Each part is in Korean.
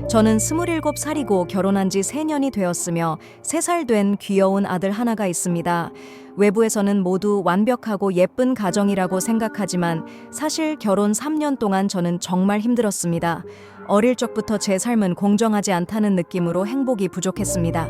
저는 27살이고 결혼한 지 3년이 되었으며 3살 된 귀여운 아들 하나가 있습니다. 외부에서는 모두 완벽하고 예쁜 가정이라고 생각하지만 사실 결혼 3년 동안 저는 정말 힘들었습니다. 어릴 적부터 제 삶은 공정하지 않다는 느낌으로 행복이 부족했습니다.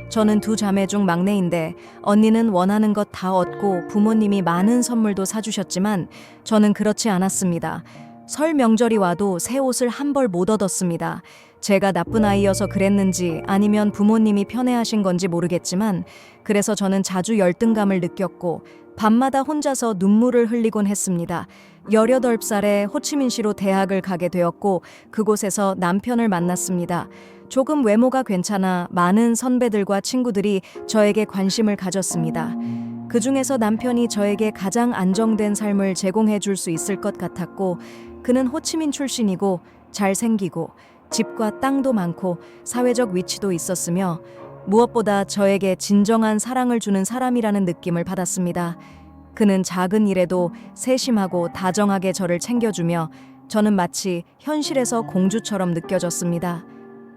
저는 2자매 중 막내인데 언니는 원하는 것 다 얻고 부모님이 많은 선물도 사주셨지만 저는 그렇지 않았습니다. 설 명절이 와도 새 옷을 한 벌 못 얻었습니다. 제가 나쁜 아이여서 그랬는지 아니면 부모님이 편애하신 건지 모르겠지만 그래서 저는 자주 열등감을 느꼈고 밤마다 혼자서 눈물을 흘리곤 했습니다. 18살에 호치민시로 대학을 가게 되었고 그곳에서 남편을 만났습니다. 조금 외모가 괜찮아 많은 선배들과 친구들이 저에게 관심을 가졌습니다. 그 중에서 남편이 저에게 가장 안정된 삶을 제공해 줄 수 있을 것 같았고 그는 호치민 출신이고 잘생기고 집과 땅도 많고 사회적 위치도 있었으며 무엇보다 저에게 진정한 사랑을 주는 사람이라는 느낌을 받았습니다. 그는 작은 일에도 세심하고 다정하게 저를 챙겨주며 저는 마치 현실에서 공주처럼 느껴졌습니다.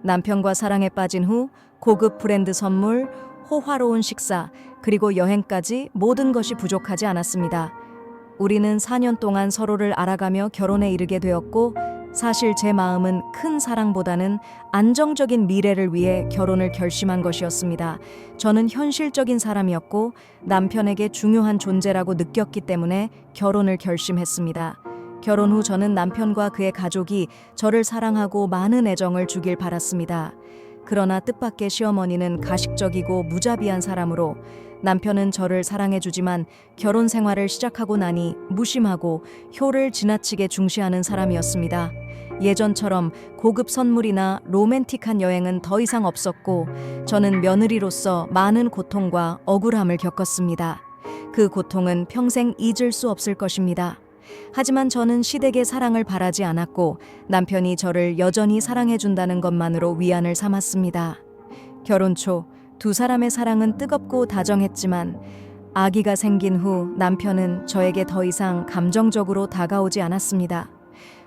남편과 사랑에 빠진 후 고급 브랜드 선물, 호화로운 식사, 그리고 여행까지 모든 것이 부족하지 않았습니다. 우리는 4년 동안 서로를 알아가며 결혼에 이르게 되었고 사실 제 마음은 큰 사랑보다는 안정적인 미래를 위해 결혼을 결심한 것이었습니다. 저는 현실적인 사람이었고 남편에게 중요한 존재라고 느꼈기 때문에 결혼을 결심했습니다. 결혼 후 저는 남편과 그의 가족이 저를 사랑하고 많은 애정을 주길 바랐습니다. 그러나 뜻밖의 시어머니는 가식적이고 무자비한 사람으로 남편은 저를 사랑해주지만 결혼 생활을 시작하고 나니 무심하고 효를 지나치게 중시하는 사람이었습니다. 예전처럼 고급 선물이나 로맨틱한 여행은 더 이상 없었고 저는 며느리로서 많은 고통과 억울함을 겪었습니다. 그 고통은 평생 잊을 수 없을 것입니다. 하지만 저는 시댁의 사랑을 바라지 않았고 남편이 저를 여전히 사랑해준다는 것만으로 위안을 삼았습니다. 결혼 초 2사람의 사랑은 뜨겁고 다정했지만 아기가 생긴 후 남편은 저에게 더 이상 감정적으로 다가오지 않았습니다.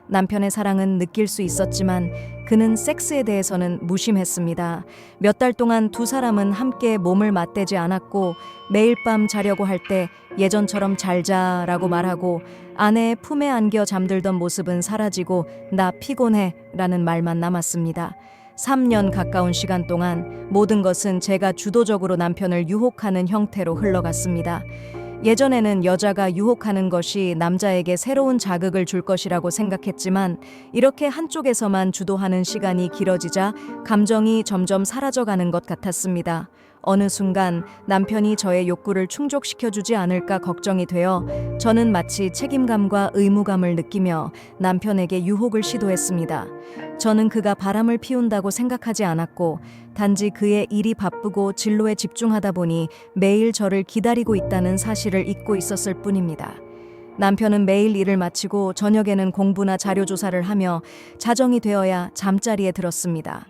남편의 사랑은 느낄 수 있었지만 그는 섹스에 대해서는 무심했습니다. 몇 달 동안 2사람은 함께 몸을 맞대지 않았고 매일 밤 자려고 할 때 예전처럼 잘 자라고 말하고 아내의 품에 안겨 잠들던 모습은 사라지고 나 피곤해 라는 말만 남았습니다. 3년 가까운 시간 동안 모든 것은 제가 주도적으로 남편을 유혹하는 형태로 흘러갔습니다. 예전에는 여자가 유혹하는 것이 남자에게 새로운 자극을 줄 것이라고 생각했지만 이렇게 한쪽에서만 주도하는 시간이 길어지자 감정이 점점 사라져가는 것 같았습니다. 어느 순간 남편이 저의 욕구를 충족시켜주지 않을까 걱정이 되어 저는 마치 책임감과 의무감을 느끼며 남편에게 유혹을 시도했습니다. 저는 그가 바람을 피운다고 생각하지 않았고 단지 그의 일이 바쁘고 진로에 집중하다 보니 매일 저를 기다리고 있다는 사실을 잊고 있었을 뿐입니다. 남편은 매일 일을 마치고 저녁에는 공부나 자료 조사를 하며 자정이 되어야 잠자리에 들었습니다.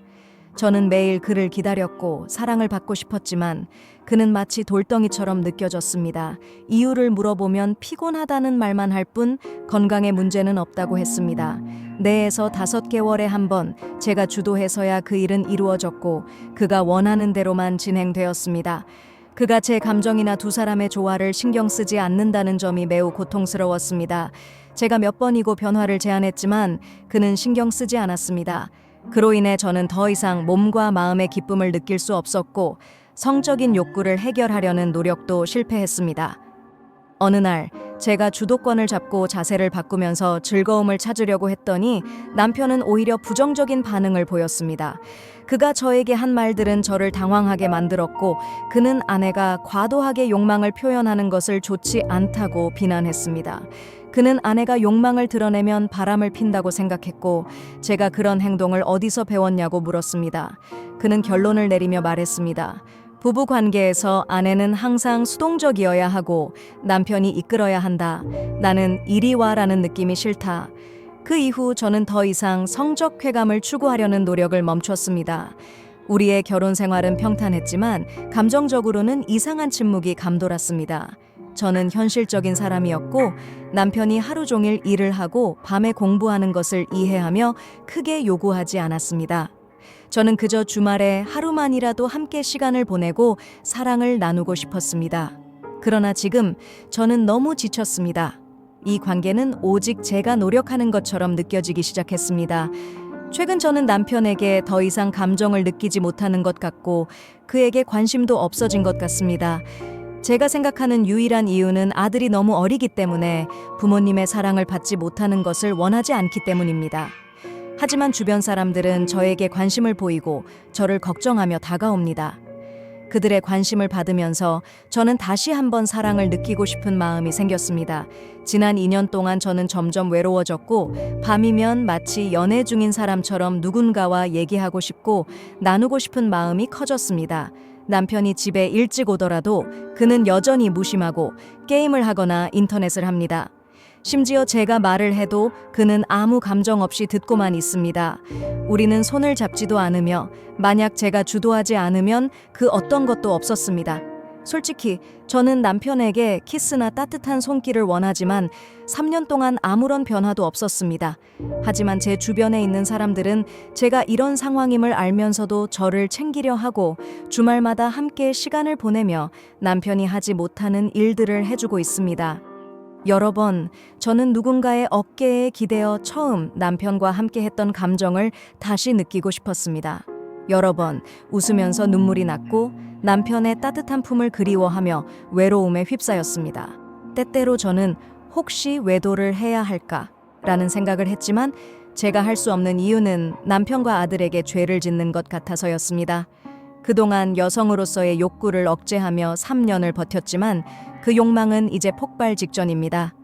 저는 매일 그를 기다렸고 사랑을 받고 싶었지만 그는 마치 돌덩이처럼 느껴졌습니다. 이유를 물어보면 피곤하다는 말만 할 뿐 건강에 문제는 없다고 했습니다. 4에서 5개월에 한 번 제가 주도해서야 그 일은 이루어졌고 그가 원하는 대로만 진행되었습니다. 그가 제 감정이나 2사람의 조화를 신경 쓰지 않는다는 점이 매우 고통스러웠습니다. 제가 몇 번이고 변화를 제안했지만 그는 신경 쓰지 않았습니다. 그로 인해 저는 더 이상 몸과 마음의 기쁨을 느낄 수 없었고 성적인 욕구를 해결하려는 노력도 실패했습니다. 어느 날 제가 주도권을 잡고 자세를 바꾸면서 즐거움을 찾으려고 했더니 남편은 오히려 부정적인 반응을 보였습니다. 그가 저에게 한 말들은 저를 당황하게 만들었고 그는 아내가 과도하게 욕망을 표현하는 것을 좋지 않다고 비난했습니다. 그는 아내가 욕망을 드러내면 바람을 핀다고 생각했고 제가 그런 행동을 어디서 배웠냐고 물었습니다. 그는 결론을 내리며 말했습니다. 부부 관계에서 아내는 항상 수동적이어야 하고 남편이 이끌어야 한다. 나는 이리 와라는 느낌이 싫다. 그 이후 저는 더 이상 성적 쾌감을 추구하려는 노력을 멈췄습니다. 우리의 결혼 생활은 평탄했지만 감정적으로는 이상한 침묵이 감돌았습니다. 저는 현실적인 사람이었고 남편이 하루 종일 일을 하고 밤에 공부하는 것을 이해하며 크게 요구하지 않았습니다. 저는 그저 주말에 하루만이라도 함께 시간을 보내고 사랑을 나누고 싶었습니다. 그러나 지금 저는 너무 지쳤습니다. 이 관계는 오직 제가 노력하는 것처럼 느껴지기 시작했습니다. 최근 저는 남편에게 더 이상 감정을 느끼지 못하는 것 같고 그에게 관심도 없어진 것 같습니다. 제가 생각하는 유일한 이유는 아들이 너무 어리기 때문에 부모님의 사랑을 받지 못하는 것을 원하지 않기 때문입니다. 하지만 주변 사람들은 저에게 관심을 보이고 저를 걱정하며 다가옵니다. 그들의 관심을 받으면서 저는 다시 한번 사랑을 느끼고 싶은 마음이 생겼습니다. 지난 2년 동안 저는 점점 외로워졌고 밤이면 마치 연애 중인 사람처럼 누군가와 얘기하고 싶고 나누고 싶은 마음이 커졌습니다. 남편이 집에 일찍 오더라도 그는 여전히 무심하고 게임을 하거나 인터넷을 합니다. 심지어 제가 말을 해도 그는 아무 감정 없이 듣고만 있습니다. 우리는 손을 잡지도 않으며 만약 제가 주도하지 않으면 그 어떤 것도 없었습니다. 솔직히 저는 남편에게 키스나 따뜻한 손길을 원하지만 3년 동안 아무런 변화도 없었습니다. 하지만 제 주변에 있는 사람들은 제가 이런 상황임을 알면서도 저를 챙기려 하고 주말마다 함께 시간을 보내며 남편이 하지 못하는 일들을 해주고 있습니다. 여러 번 저는 누군가의 어깨에 기대어 처음 남편과 함께 했던 감정을 다시 느끼고 싶었습니다. 여러 번 웃으면서 눈물이 났고 남편의 따뜻한 품을 그리워하며 외로움에 휩싸였습니다. 때때로 저는 혹시 외도를 해야 할까라는 생각을 했지만 제가 할 수 없는 이유는 남편과 아들에게 죄를 짓는 것 같아서였습니다. 그동안 여성으로서의 욕구를 억제하며 3년을 버텼지만 그 욕망은 이제 폭발 직전입니다.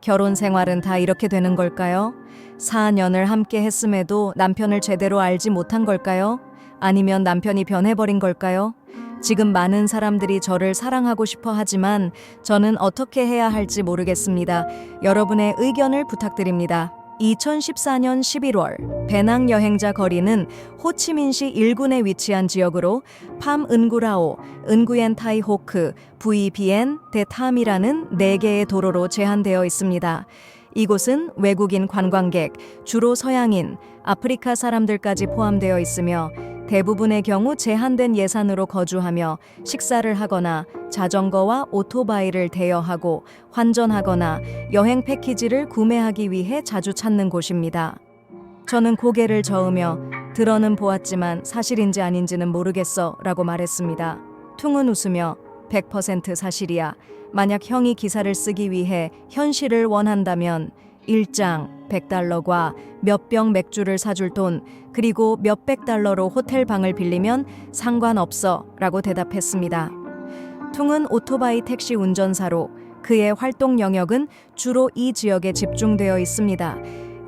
결혼 생활은 다 이렇게 되는 걸까요? 4년을 함께 했음에도 남편을 제대로 알지 못한 걸까요? 아니면 남편이 변해버린 걸까요? 지금 많은 사람들이 저를 사랑하고 싶어 하지만 저는 어떻게 해야 할지 모르겠습니다. 여러분의 의견을 부탁드립니다. 2014년 11월 배낭 여행자 거리는 호치민시 1군에 위치한 지역으로 팜 은구라오, 은구옌 타이 호크, VBN, 데탐이라는 4개의 도로로 제한되어 있습니다. 이곳은 외국인 관광객, 주로 서양인, 아프리카 사람들까지 포함되어 있으며 대부분의 경우 제한된 예산으로 거주하며 식사를 하거나 자전거와 오토바이를 대여하고 환전하거나 여행 패키지를 구매하기 위해 자주 찾는 곳입니다. 저는 고개를 저으며 들어는 보았지만 사실인지 아닌지는 모르겠어 라고 말했습니다. 퉁은 웃으며 100% 사실이야. 만약 형이 기사를 쓰기 위해 현실을 원한다면 1장 100달러과 몇 병 맥주를 사줄 돈 그리고 몇백 달러로 호텔 방을 빌리면 상관없어 라고 대답했습니다. 퉁은 오토바이 택시 운전사로 그의 활동 영역은 주로 이 지역에 집중되어 있습니다.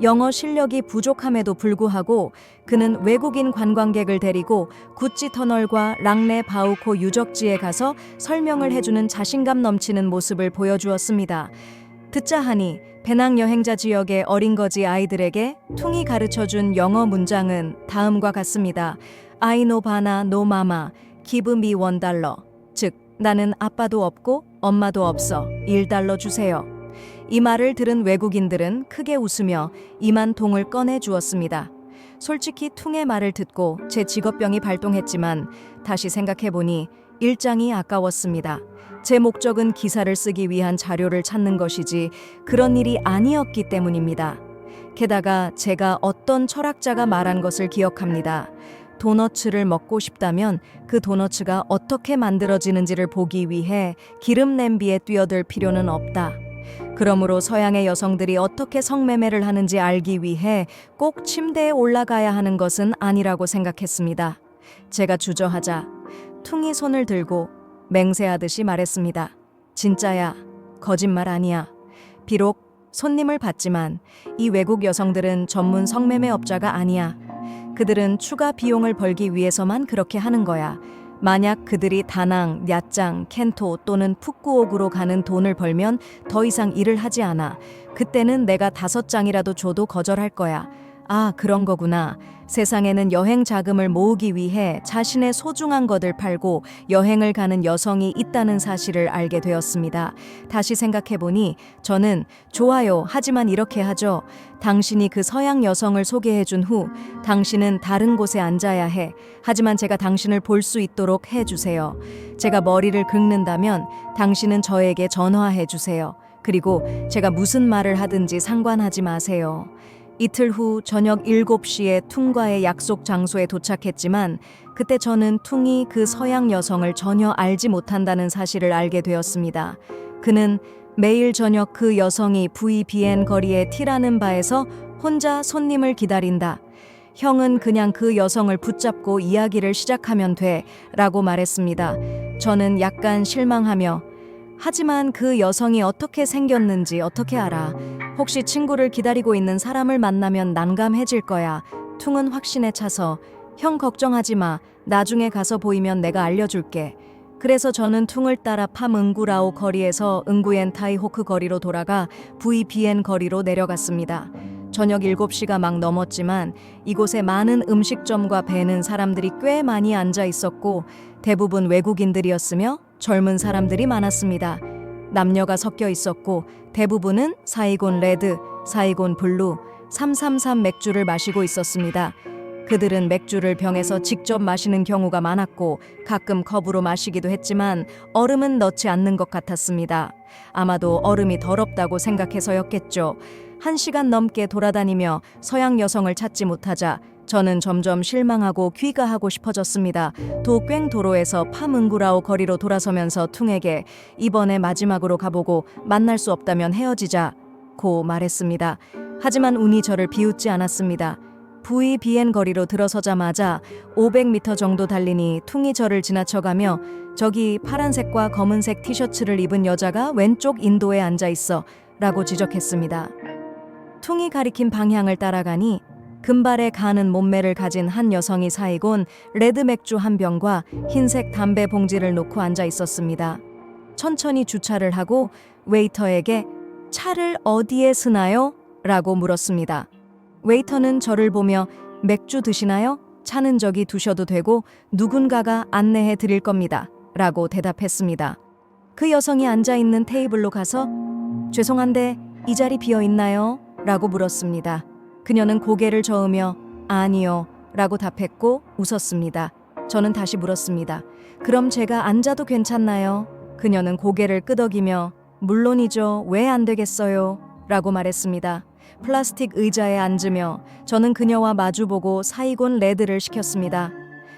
영어 실력이 부족함에도 불구하고 그는 외국인 관광객을 데리고 구찌 터널과 랑레 바우코 유적지에 가서 설명을 해주는 자신감 넘치는 모습을 보여주었습니다. 듣자 하니 배낭 여행자 지역의 어린 거지 아이들에게 퉁이 가르쳐준 영어 문장은 다음과 같습니다. I know bana no mama, give me $1. 즉, 나는 아빠도 없고 엄마도 없어. $1 주세요. 이 말을 들은 외국인들은 크게 웃으며 이만 돈을 꺼내 주었습니다. 솔직히 퉁의 말을 듣고 제 직업병이 발동했지만 다시 생각해보니 일장이 아까웠습니다. 제 목적은 기사를 쓰기 위한 자료를 찾는 것이지 그런 일이 아니었기 때문입니다. 게다가 제가 어떤 철학자가 말한 것을 기억합니다. 도너츠를 먹고 싶다면 그 도너츠가 어떻게 만들어지는지를 보기 위해 기름 냄비에 뛰어들 필요는 없다. 그러므로 서양의 여성들이 어떻게 성매매를 하는지 알기 위해 꼭 침대에 올라가야 하는 것은 아니라고 생각했습니다. 제가 주저하자 퉁이 손을 들고 맹세하듯이 말했습니다. 진짜야. 거짓말 아니야. 비록 손님을 받지만 이 외국 여성들은 전문 성매매업자가 아니야. 그들은 추가 비용을 벌기 위해서만 그렇게 하는 거야. 만약 그들이 다낭, 냐짱, 켄토 또는 푸꾸옥으로 가는 돈을 벌면 더 이상 일을 하지 않아. 그때는 내가 5장이라도 줘도 거절할 거야. 아, 그런 거구나. 세상에는 여행 자금을 모으기 위해 자신의 소중한 것을 팔고 여행을 가는 여성이 있다는 사실을 알게 되었습니다. 다시 생각해보니 저는 좋아요. 하지만 이렇게 하죠. 당신이 그 서양 여성을 소개해준 후 당신은 다른 곳에 앉아야 해. 하지만 제가 당신을 볼 수 있도록 해주세요. 제가 머리를 긁는다면 당신은 저에게 전화해 주세요. 그리고 제가 무슨 말을 하든지 상관하지 마세요. 이틀 후 저녁 7시에 퉁과의 약속 장소에 도착했지만 그때 저는 퉁이 그 서양 여성을 전혀 알지 못한다는 사실을 알게 되었습니다. 그는 매일 저녁 그 여성이 VBN 거리의 티라는 바에서 혼자 손님을 기다린다. 형은 그냥 그 여성을 붙잡고 이야기를 시작하면 돼 라고 말했습니다. 저는 약간 실망하며 하지만 그 여성이 어떻게 생겼는지 어떻게 알아? 혹시 친구를 기다리고 있는 사람을 만나면 난감해질 거야. 퉁은 확신에 차서 형 걱정하지 마. 나중에 가서 보이면 내가 알려줄게. 그래서 저는 퉁을 따라 팜 응구라오 거리에서 응구엔 타이호크 거리로 돌아가 VBN 거리로 내려갔습니다. 저녁 7시가 막 넘었지만 이곳에 많은 음식점과 배는 사람들이 꽤 많이 앉아 있었고 대부분 외국인들이었으며 젊은 사람들이 많았습니다. 남녀가 섞여 있었고 대부분은 사이곤 레드, 사이곤 블루, 333 맥주를 마시고 있었습니다. 그들은 맥주를 병에서 직접 마시는 경우가 많았고 가끔 컵으로 마시기도 했지만 얼음은 넣지 않는 것 같았습니다. 아마도 얼음이 더럽다고 생각해서였겠죠. 1시간 넘게 돌아다니며 서양 여성을 찾지 못하자 저는 점점 실망하고 귀가하고 싶어졌습니다. 도꽹 도로에서 팜응구라오 거리로 돌아서면서 퉁에게 이번에 마지막으로 가보고 만날 수 없다면 헤어지자고 말했습니다. 하지만 운이 저를 비웃지 않았습니다. VBN 거리로 들어서자마자 500m 정도 달리니 퉁이 저를 지나쳐가며 저기 파란색과 검은색 티셔츠를 입은 여자가 왼쪽 인도에 앉아 있어 라고 지적했습니다. 퉁이 가리킨 방향을 따라가니 금발에 가는 몸매를 가진 한 여성이 사이곤 레드 맥주 한 병과 흰색 담배 봉지를 놓고 앉아 있었습니다. 천천히 주차를 하고 웨이터에게 차를 어디에 쓰나요? 라고 물었습니다. 웨이터는 저를 보며 맥주 드시나요? 차는 저기 두셔도 되고 누군가가 안내해 드릴 겁니다. 라고 대답했습니다. 그 여성이 앉아 있는 테이블로 가서 죄송한데 이 자리 비어 있나요? 라고 물었습니다. 그녀는 고개를 저으며 아니요 라고 답했고 웃었습니다. 저는 다시 물었습니다. 그럼 제가 앉아도 괜찮나요? 그녀는 고개를 끄덕이며 물론이죠. 왜 안 되겠어요? 라고 말했습니다. 플라스틱 의자에 앉으며 저는 그녀와 마주보고 사이곤 레드를 시켰습니다.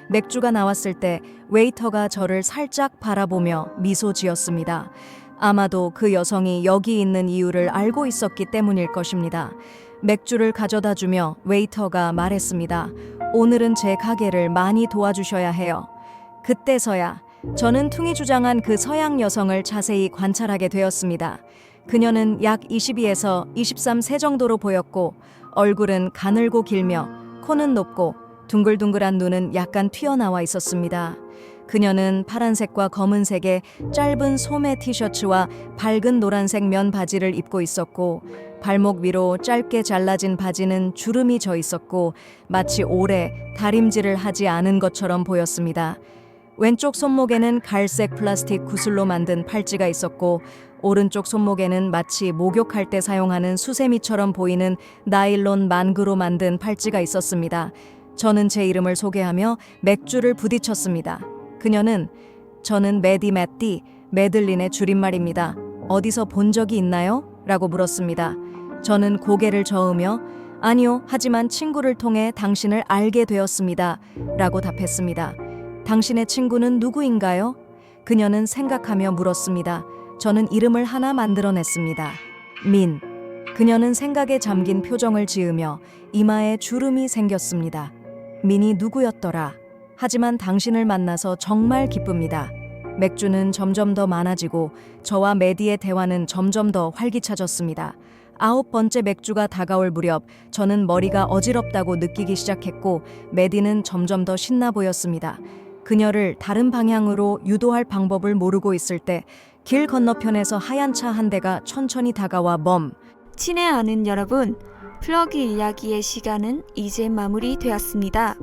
맥주가 나왔을 때 웨이터가 저를 살짝 바라보며 미소 지었습니다. 아마도 그 여성이 여기 있는 이유를 알고 있었기 때문일 것입니다. 맥주를 가져다 주며 웨이터가 말했습니다. 오늘은 제 가게를 많이 도와주셔야 해요. 그때서야 저는 퉁이 주장한 그 서양 여성을 자세히 관찰하게 되었습니다. 그녀는 약 22에서 23세 정도로 보였고 얼굴은 가늘고 길며 코는 높고 둥글둥글한 눈은 약간 튀어나와 있었습니다. 그녀는 파란색과 검은색의 짧은 소매 티셔츠와 밝은 노란색 면 바지를 입고 있었고 발목 위로 짧게 잘라진 바지는 주름이 져 있었고 마치 오래 다림질을 하지 않은 것처럼 보였습니다. 왼쪽 손목에는 갈색 플라스틱 구슬로 만든 팔찌가 있었고 오른쪽 손목에는 마치 목욕할 때 사용하는 수세미처럼 보이는 나일론 만그로 만든 팔찌가 있었습니다. 저는 제 이름을 소개하며 맥주를 부딪혔습니다. 그녀는 저는 메디 매띠, 메들린의 줄임말입니다. 어디서 본 적이 있나요? 라고 물었습니다. 저는 고개를 저으며 아니요, 하지만 친구를 통해 당신을 알게 되었습니다. 라고 답했습니다. 당신의 친구는 누구인가요? 그녀는 생각하며 물었습니다. 저는 이름을 하나 만들어냈습니다. 민. 그녀는 생각에 잠긴 표정을 지으며 이마에 주름이 생겼습니다. 민이 누구였더라? 하지만 당신을 만나서 정말 기쁩니다. 맥주는 점점 더 많아지고 저와 메디의 대화는 점점 더 활기차졌습니다. 9번째 맥주가 다가올 무렵 저는 머리가 어지럽다고 느끼기 시작했고 메디는 점점 더 신나 보였습니다. 그녀를 다른 방향으로 유도할 방법을 모르고 있을 때 길 건너편에서 하얀 차 한 대가 천천히 다가와 멈. 친애하는 여러분, 플러기 이야기의 시간은 이제 마무리되었습니다.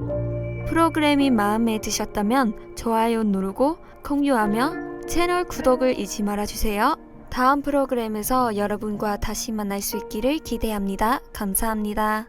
프로그램이 마음에 드셨다면 좋아요 누르고 공유하며 채널 구독을 잊지 말아주세요. 다음 프로그램에서 여러분과 다시 만날 수 있기를 기대합니다. 감사합니다.